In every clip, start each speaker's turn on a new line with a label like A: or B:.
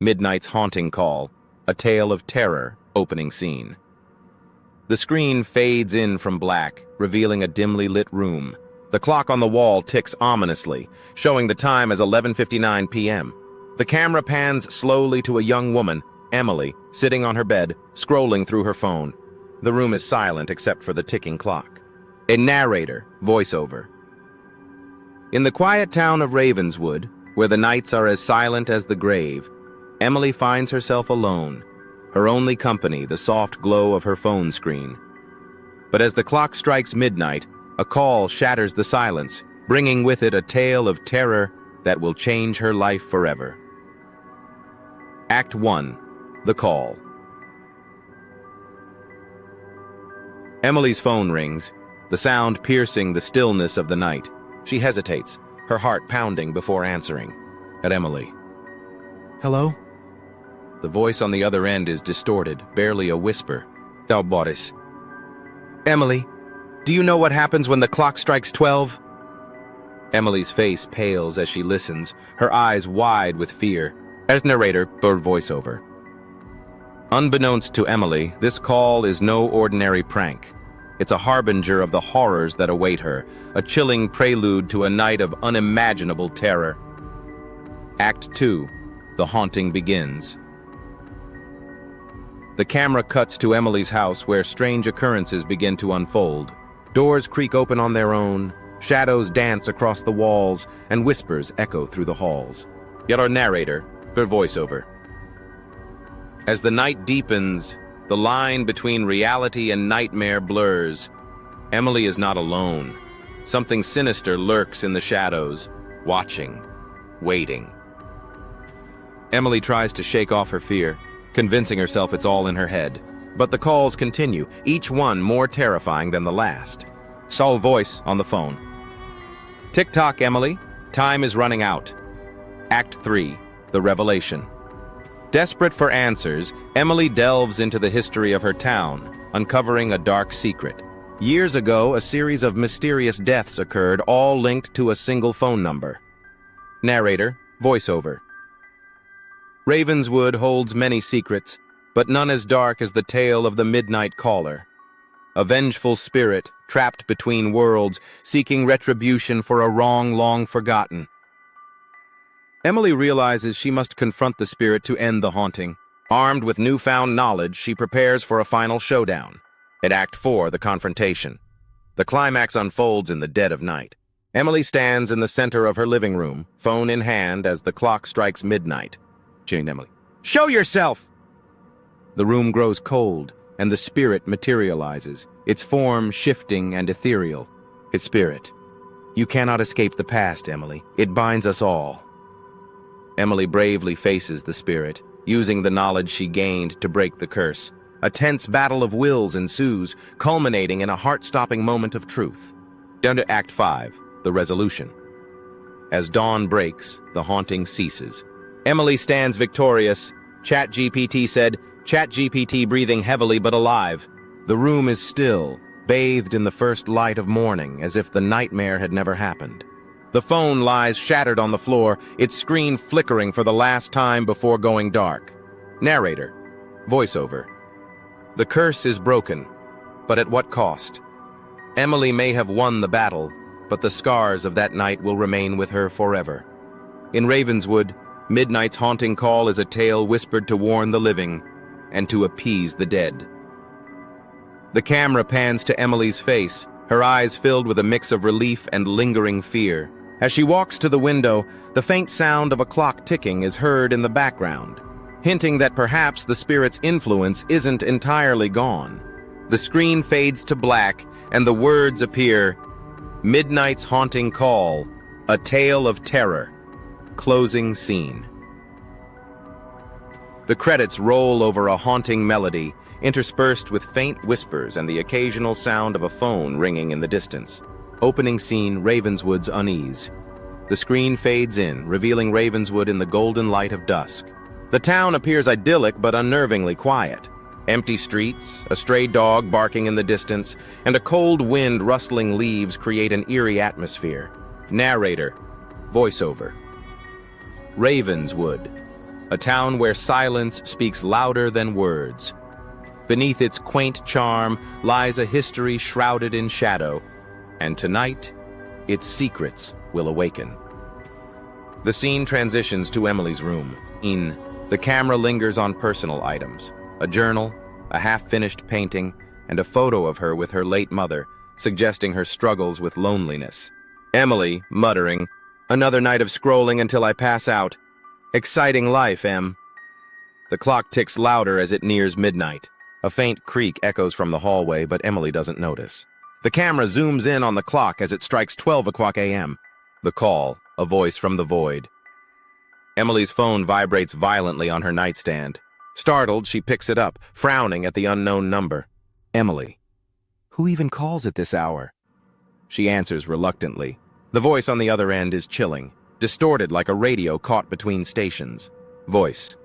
A: Midnight's Haunting Call, A Tale of Terror, opening scene. The screen fades in from black, revealing a dimly lit room. The clock on the wall ticks ominously, showing the time as 11:59 p.m. The camera pans slowly to a young woman, Emily, sitting on her bed, scrolling through her phone. The room is silent except for the ticking clock. A narrator, voiceover. In the quiet town of Ravenswood, where the nights are as silent as the grave, Emily finds herself alone, her only company the soft glow of her phone screen. But as the clock strikes midnight, a call shatters the silence, bringing with it a tale of terror that will change her life forever. Act 1. The Call. Emily's phone rings, the sound piercing the stillness of the night. She hesitates, her heart pounding before answering. At Emily. Hello? The voice on the other end is distorted, barely a whisper. "Oh, Boris." "Emily, do you know what happens when the clock strikes 12? Emily's face pales as she listens, her eyes wide with fear. As narrator, bird voiceover. Unbeknownst to Emily, this call is no ordinary prank. It's a harbinger of the horrors that await her, a chilling prelude to a night of unimaginable terror. Act 2. The haunting begins. The camera cuts to Emily's house where strange occurrences begin to unfold. Doors creak open on their own, shadows dance across the walls, and whispers echo through the halls. Yet our narrator, her voiceover. As the night deepens, the line between reality and nightmare blurs. Emily is not alone. Something sinister lurks in the shadows, watching, waiting. Emily tries to shake off her fear, convincing herself it's all in her head. But the calls continue, each one more terrifying than the last. Saul voice on the phone. "Tick-tock, Emily. Time is running out." Act 3. The Revelation. Desperate for answers, Emily delves into the history of her town, uncovering a dark secret. Years ago, a series of mysterious deaths occurred, all linked to a single phone number. Narrator, voiceover. Ravenswood holds many secrets, but none as dark as the tale of the Midnight Caller. A vengeful spirit, trapped between worlds, seeking retribution for a wrong long forgotten. Emily realizes she must confront the spirit to end the haunting. Armed with newfound knowledge, she prepares for a final showdown. At Act 4, the confrontation. The climax unfolds in the dead of night. Emily stands in the center of her living room, phone in hand as the clock strikes midnight. Jane Emily. "Show yourself!" The room grows cold, and the spirit materializes, its form shifting and ethereal. Its spirit. "You cannot escape the past, Emily. It binds us all." Emily bravely faces the spirit, using the knowledge she gained to break the curse. A tense battle of wills ensues, culminating in a heart-stopping moment of truth. Down to Act 5, the resolution. As dawn breaks, the haunting ceases. Emily stands victorious. ChatGPT said, ChatGPT breathing heavily but alive. The room is still, bathed in the first light of morning, as if the nightmare had never happened. The phone lies shattered on the floor, its screen flickering for the last time before going dark. Narrator, voiceover. The curse is broken, but at what cost? Emily may have won the battle, but the scars of that night will remain with her forever. In Ravenswood, Midnight's Haunting Call is a tale whispered to warn the living and to appease the dead. The camera pans to Emily's face, her eyes filled with a mix of relief and lingering fear. As she walks to the window, the faint sound of a clock ticking is heard in the background, hinting that perhaps the spirit's influence isn't entirely gone. The screen fades to black, and the words appear, Midnight's Haunting Call, A Tale of Terror. Closing scene. The credits roll over a haunting melody, interspersed with faint whispers and the occasional sound of a phone ringing in the distance. Opening scene, Ravenswood's unease. The screen fades in, revealing Ravenswood in the golden light of dusk. The town appears idyllic but unnervingly quiet. Empty streets, a stray dog barking in the distance, and a cold wind rustling leaves create an eerie atmosphere. Narrator, voiceover. Ravenswood. A town where silence speaks louder than words. Beneath its quaint charm lies a history shrouded in shadow, and tonight, its secrets will awaken. The scene transitions to Emily's room. The camera lingers on personal items, a journal, a half-finished painting, and a photo of her with her late mother, suggesting her struggles with loneliness. Emily, muttering, "Another night of scrolling until I pass out. Exciting life, Em." The clock ticks louder as it nears midnight. A faint creak echoes from the hallway, but Emily doesn't notice. The camera zooms in on the clock as it strikes 12 o'clock a.m. The call, a voice from the void. Emily's phone vibrates violently on her nightstand. Startled, she picks it up, frowning at the unknown number. Emily. Who even calls at this hour? She answers reluctantly. The voice on the other end is chilling, distorted like a radio caught between stations. Voice.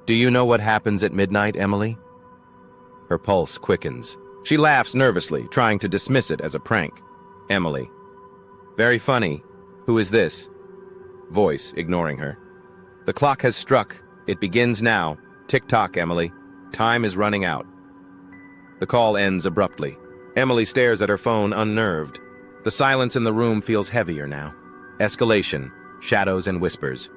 A: Do you know what happens at midnight, Emily? Her pulse quickens. She laughs nervously, trying to dismiss it as a prank. Emily. Very funny. Who is this? Voice, ignoring her. The clock has struck. It begins now. Tick-tock, Emily. Time is running out. The call ends abruptly. Emily stares at her phone, unnerved. The silence in the room feels heavier now. Escalation, shadows and whispers.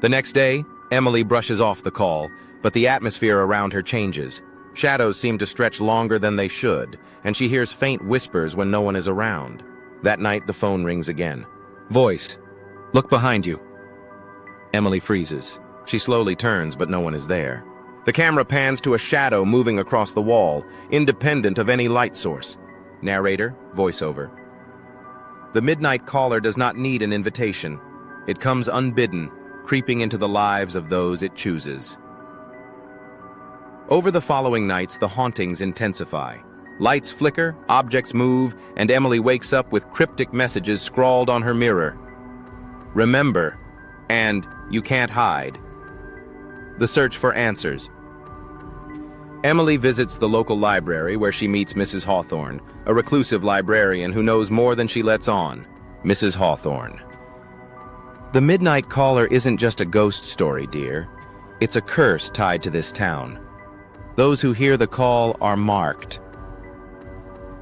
A: The next day, Emily brushes off the call, but the atmosphere around her changes. Shadows seem to stretch longer than they should, and she hears faint whispers when no one is around. That night, the phone rings again. Voice. Look behind you. Emily freezes. She slowly turns, but no one is there. The camera pans to a shadow moving across the wall, independent of any light source. Narrator, voiceover. The midnight caller does not need an invitation. It comes unbidden, creeping into the lives of those it chooses. Over the following nights, the hauntings intensify. Lights flicker, objects move, and Emily wakes up with cryptic messages scrawled on her mirror. Remember, and you can't hide. The search for answers. Emily visits the local library where she meets Mrs. Hawthorne, a reclusive librarian who knows more than she lets on. Mrs. Hawthorne. The midnight caller isn't just a ghost story, dear. It's a curse tied to this town. Those who hear the call are marked.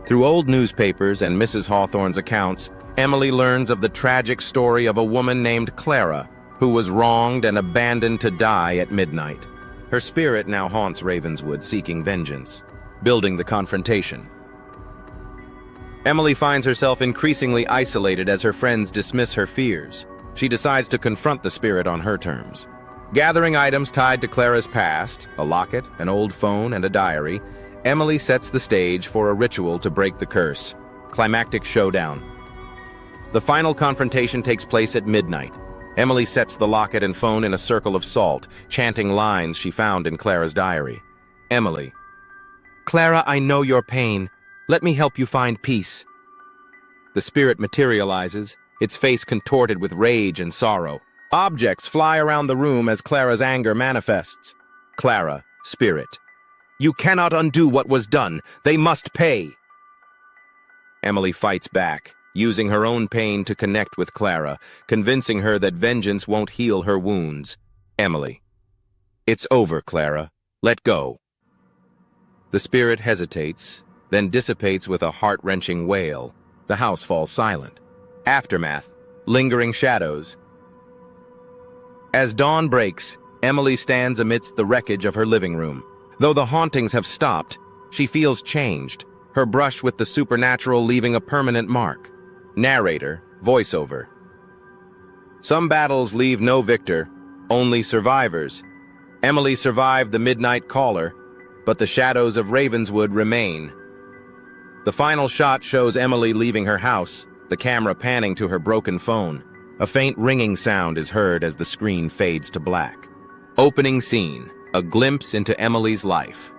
A: Through old newspapers and Mrs. Hawthorne's accounts, Emily learns of the tragic story of a woman named Clara, who was wronged and abandoned to die at midnight. Her spirit now haunts Ravenswood, seeking vengeance, building the confrontation. Emily finds herself increasingly isolated as her friends dismiss her fears. She decides to confront the spirit on her terms. Gathering items tied to Clara's past, a locket, an old phone, and a diary, Emily sets the stage for a ritual to break the curse. Climactic showdown. The final confrontation takes place at midnight. Emily sets the locket and phone in a circle of salt, chanting lines she found in Clara's diary. Emily. Clara, I know your pain. Let me help you find peace. The spirit materializes, its face contorted with rage and sorrow. Objects fly around the room as Clara's anger manifests. Clara, spirit. You cannot undo what was done. They must pay. Emily fights back, using her own pain to connect with Clara, convincing her that vengeance won't heal her wounds. Emily. It's over, Clara. Let go. The spirit hesitates, then dissipates with a heart-wrenching wail. The house falls silent. Aftermath. Lingering shadows. As dawn breaks, Emily stands amidst the wreckage of her living room. Though the hauntings have stopped, she feels changed, her brush with the supernatural leaving a permanent mark. Narrator, voiceover. Some battles leave no victor, only survivors. Emily survived the midnight caller, but the shadows of Ravenswood remain. The final shot shows Emily leaving her house, the camera panning to her broken phone. A faint ringing sound is heard as the screen fades to black. Opening scene, a glimpse into Emily's life.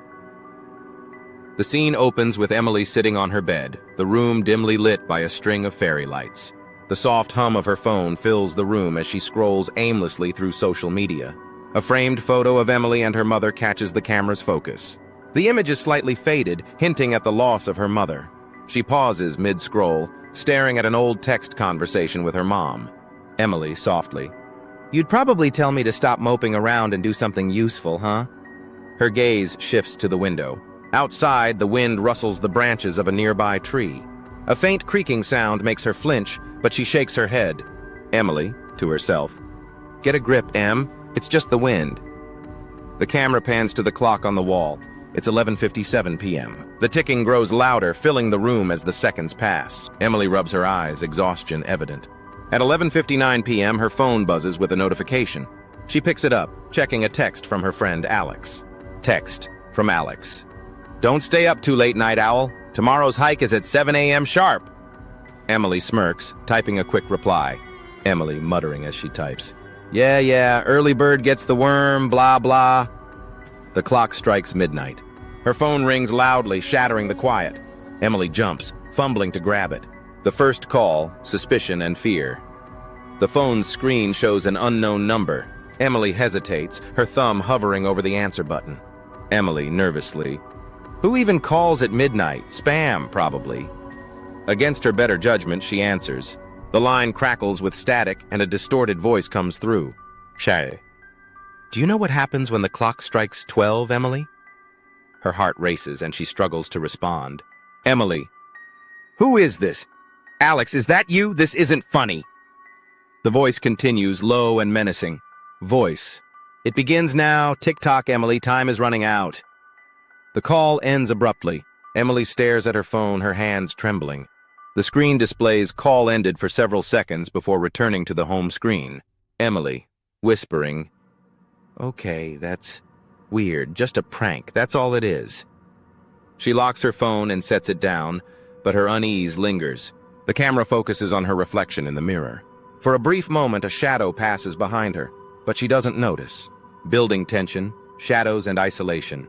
A: The scene opens with Emily sitting on her bed, the room dimly lit by a string of fairy lights. The soft hum of her phone fills the room as she scrolls aimlessly through social media. A framed photo of Emily and her mother catches the camera's focus. The image is slightly faded, hinting at the loss of her mother. She pauses mid-scroll, staring at an old text conversation with her mom. Emily, softly. You'd probably tell me to stop moping around and do something useful, huh? Her gaze shifts to the window. Outside, the wind rustles the branches of a nearby tree. A faint creaking sound makes her flinch, but she shakes her head. Emily, to herself. Get a grip, Em. It's just the wind. The camera pans to the clock on the wall. It's 11:57 p.m. The ticking grows louder, filling the room as the seconds pass. Emily rubs her eyes, exhaustion evident. At 11:59 p.m., her phone buzzes with a notification. She picks it up, checking a text from her friend Alex. Text from Alex. Don't stay up too late, night owl. Tomorrow's hike is at 7 a.m. sharp. Emily smirks, typing a quick reply. Emily muttering as she types. Yeah, early bird gets the worm, blah, blah. The clock strikes midnight. Her phone rings loudly, shattering the quiet. Emily jumps, fumbling to grab it. The first call, suspicion and fear. The phone's screen shows an unknown number. Emily hesitates, her thumb hovering over the answer button. Emily, nervously. Who even calls at midnight? Spam, probably. Against her better judgment, she answers. The line crackles with static and a distorted voice comes through. Shay. Do you know what happens when the clock strikes 12, Emily? Her heart races and she struggles to respond. Emily. Who is this? Alex, is that you? This isn't funny. The voice continues, low and menacing. Voice. It begins now. Tick-tock, Emily. Time is running out. The call ends abruptly. Emily stares at her phone, her hands trembling. The screen displays call ended for several seconds before returning to the home screen. Emily, whispering, Okay, that's weird. Just a prank. That's all it is. She locks her phone and sets it down, but her unease lingers. The camera focuses on her reflection in the mirror. For a brief moment, a shadow passes behind her, but she doesn't notice. Building tension, shadows, and isolation.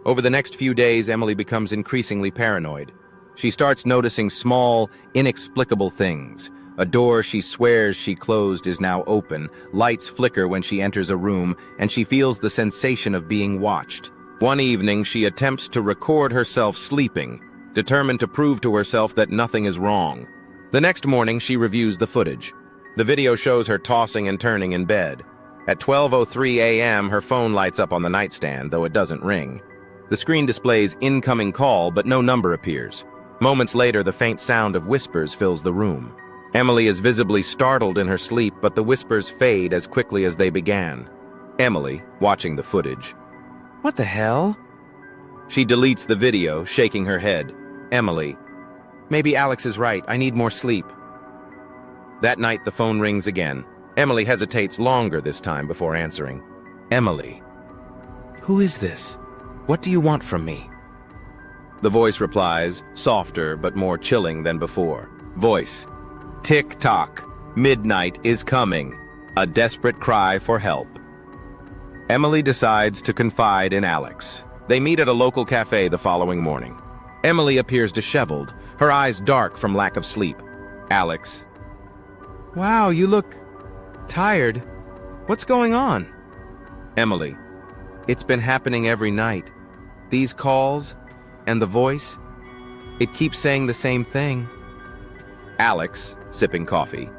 A: Over the next few days, Emily becomes increasingly paranoid. She starts noticing small, inexplicable things. A door she swears she closed is now open, lights flicker when she enters a room, and she feels the sensation of being watched. One evening, she attempts to record herself sleeping, determined to prove to herself that nothing is wrong. The next morning, she reviews the footage. The video shows her tossing and turning in bed. At 12:03 a.m., her phone lights up on the nightstand, though it doesn't ring. The screen displays incoming call, but no number appears. Moments later, the faint sound of whispers fills the room. Emily is visibly startled in her sleep, but the whispers fade as quickly as they began. Emily, watching the footage. What the hell? She deletes the video, shaking her head. Emily. Maybe Alex is right. I need more sleep. That night, the phone rings again. Emily hesitates longer this time before answering. Emily. Who is this? What do you want from me? The voice replies, softer but more chilling than before. Voice. Tick-tock. Midnight is coming. A desperate cry for help. Emily decides to confide in Alex. They meet at a local cafe the following morning. Emily appears disheveled, her eyes dark from lack of sleep. Alex. Wow, you look tired. What's going on? Emily. It's been happening every night. These calls and the voice, it keeps saying the same thing. Alex, sipping coffee.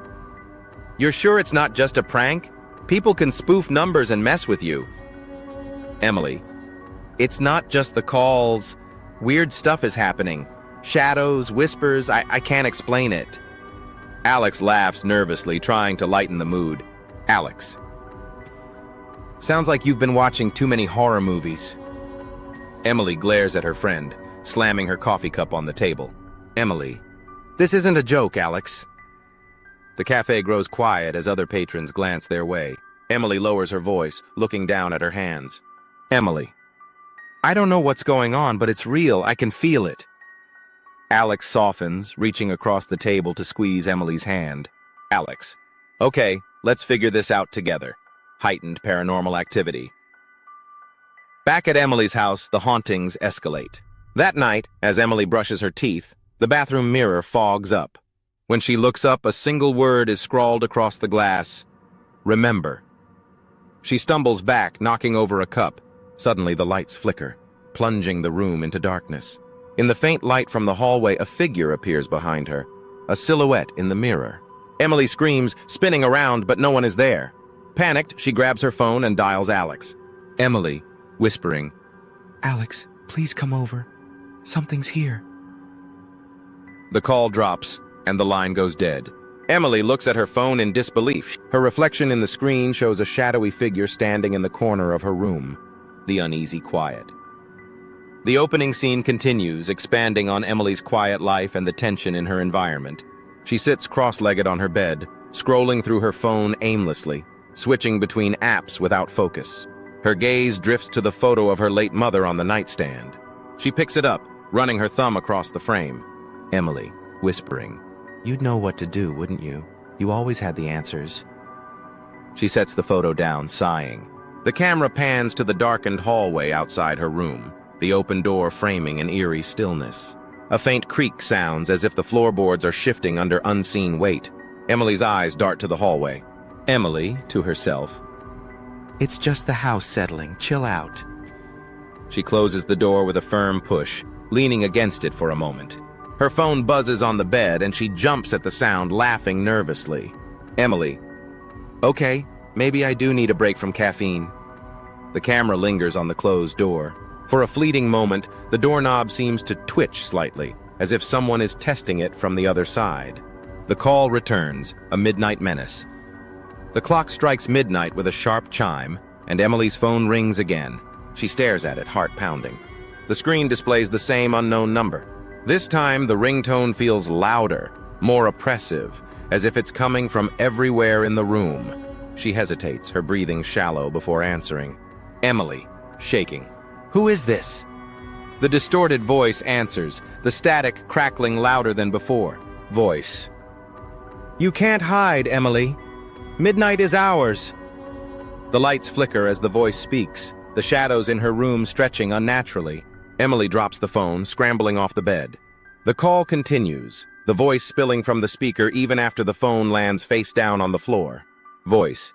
A: You're sure it's not just a prank? People can spoof numbers and mess with you. Emily. It's not just the calls. Weird stuff is happening. Shadows, whispers, I can't explain it. Alex laughs nervously, trying to lighten the mood. Alex. Sounds like you've been watching too many horror movies. Emily glares at her friend, slamming her coffee cup on the table. Emily. This isn't a joke, Alex. The cafe grows quiet as other patrons glance their way. Emily lowers her voice, looking down at her hands. Emily. I don't know what's going on, but it's real. I can feel it. Alex softens, reaching across the table to squeeze Emily's hand. Alex. Okay, let's figure this out together. Heightened paranormal activity. Back at Emily's house, the hauntings escalate. That night, as Emily brushes her teeth, the bathroom mirror fogs up. When she looks up, a single word is scrawled across the glass. Remember. She stumbles back, knocking over a cup. Suddenly, the lights flicker, plunging the room into darkness. In the faint light from the hallway, a figure appears behind her, a silhouette in the mirror. Emily screams, spinning around, but no one is there. Panicked, she grabs her phone and dials Alex. Emily, whispering, "Alex, please come over. Something's here." The call drops, and the line goes dead. Emily looks at her phone in disbelief. Her reflection in the screen shows a shadowy figure standing in the corner of her room. The uneasy quiet. The opening scene continues, expanding on Emily's quiet life and the tension in her environment. She sits cross-legged on her bed, scrolling through her phone aimlessly, switching between apps without focus. Her gaze drifts to the photo of her late mother on the nightstand. She picks it up, running her thumb across the frame. Emily, whispering, "You'd know what to do, wouldn't you? You always had the answers." She sets the photo down, sighing. The camera pans to the darkened hallway outside her room, the open door framing an eerie stillness. A faint creak sounds as if the floorboards are shifting under unseen weight. Emily's eyes dart to the hallway. Emily, to herself, "It's just the house settling. Chill out." She closes the door with a firm push, leaning against it for a moment. Her phone buzzes on the bed and she jumps at the sound, laughing nervously. Emily, "Okay, maybe I do need a break from caffeine." The camera lingers on the closed door. For a fleeting moment, the doorknob seems to twitch slightly, as if someone is testing it from the other side. The call returns, a midnight menace. The clock strikes midnight with a sharp chime, and Emily's phone rings again. She stares at it, heart pounding. The screen displays the same unknown number. This time, the ringtone feels louder, more oppressive, as if it's coming from everywhere in the room. She hesitates, her breathing shallow before answering. Emily, shaking. "Who is this?" The distorted voice answers, the static crackling louder than before. Voice. "You can't hide, Emily. Midnight is ours." The lights flicker as the voice speaks, the shadows in her room stretching unnaturally. Emily drops the phone, scrambling off the bed. The call continues, the voice spilling from the speaker even after the phone lands face down on the floor. Voice.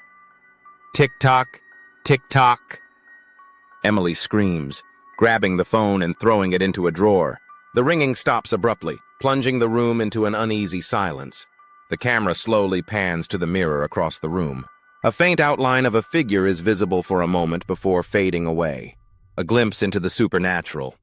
A: "Tick-tock, tick-tock." Emily screams, grabbing the phone and throwing it into a drawer. The ringing stops abruptly, plunging the room into an uneasy silence. The camera slowly pans to the mirror across the room. A faint outline of a figure is visible for a moment before fading away. A glimpse into the supernatural.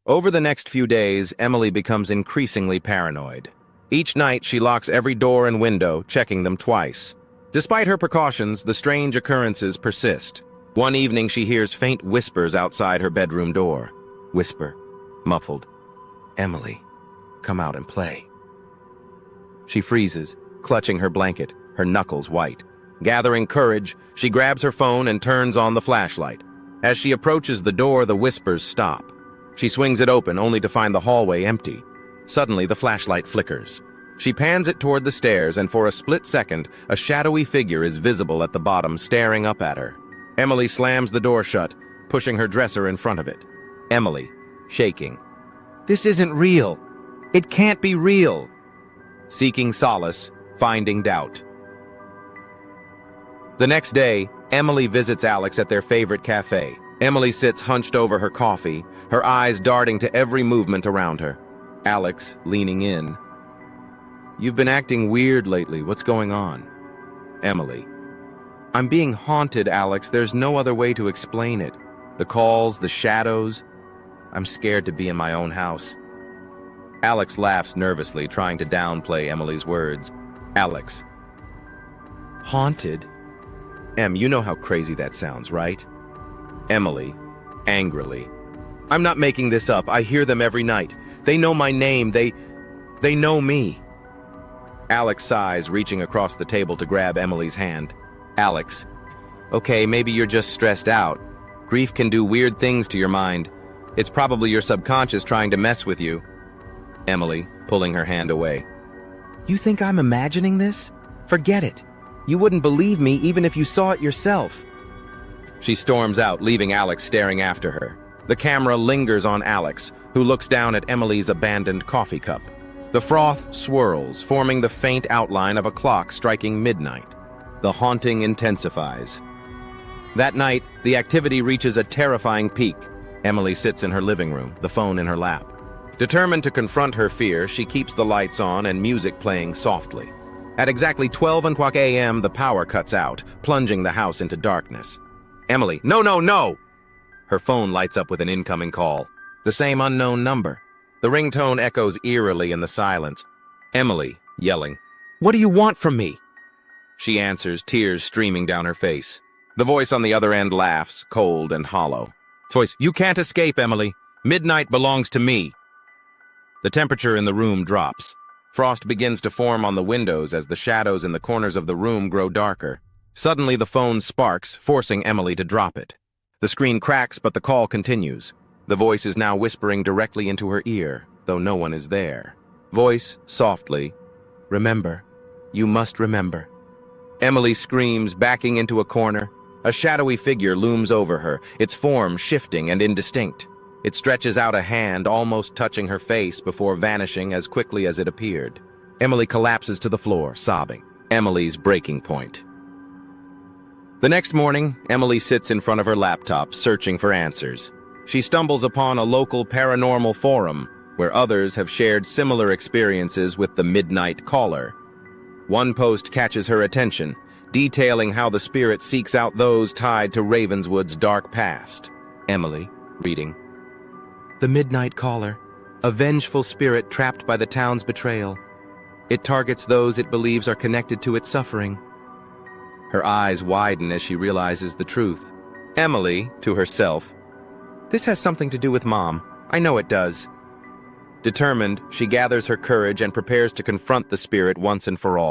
A: Over the next few days, Emily becomes increasingly paranoid. Each night, she locks every door and window, checking them twice. Despite her precautions, the strange occurrences persist. One evening, she hears faint whispers outside her bedroom door. Whisper, muffled, "Emily, come out and play." She freezes, clutching her blanket, her knuckles white. Gathering courage, she grabs her phone and turns on the flashlight. As she approaches the door, the whispers stop. She swings it open, only to find the hallway empty. Suddenly, the flashlight flickers. She pans it toward the stairs, and for a split second, a shadowy figure is visible at the bottom, staring up at her. Emily slams the door shut, pushing her dresser in front of it. Emily, shaking. "This isn't real. It can't be real." Seeking solace, finding doubt. The next day, Emily visits Alex at their favorite cafe. Emily sits hunched over her coffee, her eyes darting to every movement around her. Alex, leaning in. "You've been acting weird lately. What's going on?" Emily. "I'm being haunted, Alex. There's no other way to explain it. The calls, the shadows. I'm scared to be in my own house." Alex laughs nervously, trying to downplay Emily's words. Alex. "Haunted? Em, you know how crazy that sounds, right?" Emily, angrily. "I'm not making this up. I hear them every night. They know my name. They know me." Alex sighs, reaching across the table to grab Emily's hand. Alex. "Okay, maybe you're just stressed out. Grief can do weird things to your mind. It's probably your subconscious trying to mess with you." Emily, pulling her hand away. "You think I'm imagining this? Forget it. You wouldn't believe me even if you saw it yourself." She storms out, leaving Alex staring after her. The camera lingers on Alex, who looks down at Emily's abandoned coffee cup. The froth swirls, forming the faint outline of a clock striking midnight. The haunting intensifies. That night, the activity reaches a terrifying peak. Emily sits in her living room, the phone in her lap. Determined to confront her fear, she keeps the lights on and music playing softly. At exactly 12 o'clock a.m., the power cuts out, plunging the house into darkness. Emily, no, no, no! Her phone lights up with an incoming call. The same unknown number. The ringtone echoes eerily in the silence. Emily, yelling, "What do you want from me?" She answers, tears streaming down her face. The voice on the other end laughs, cold and hollow. Voice, "You can't escape, Emily. Midnight belongs to me." The temperature in the room drops. Frost begins to form on the windows as the shadows in the corners of the room grow darker. Suddenly, the phone sparks, forcing Emily to drop it. The screen cracks, but the call continues. The voice is now whispering directly into her ear, though no one is there. Voice, softly, "Remember. You must remember." Emily screams, backing into a corner. A shadowy figure looms over her, its form shifting and indistinct. It stretches out a hand, almost touching her face before vanishing as quickly as it appeared. Emily collapses to the floor, sobbing. Emily's breaking point. The next morning, Emily sits in front of her laptop, searching for answers. She stumbles upon a local paranormal forum, where others have shared similar experiences with the Midnight Caller. One post catches her attention, detailing how the spirit seeks out those tied to Ravenswood's dark past. Emily, reading. The Midnight Caller, a vengeful spirit trapped by the town's betrayal. It targets those it believes are connected to its suffering. Her eyes widen as she realizes the truth. Emily, to herself, "This has something to do with Mom. I know it does." Determined, she gathers her courage and prepares to confront the spirit once and for all.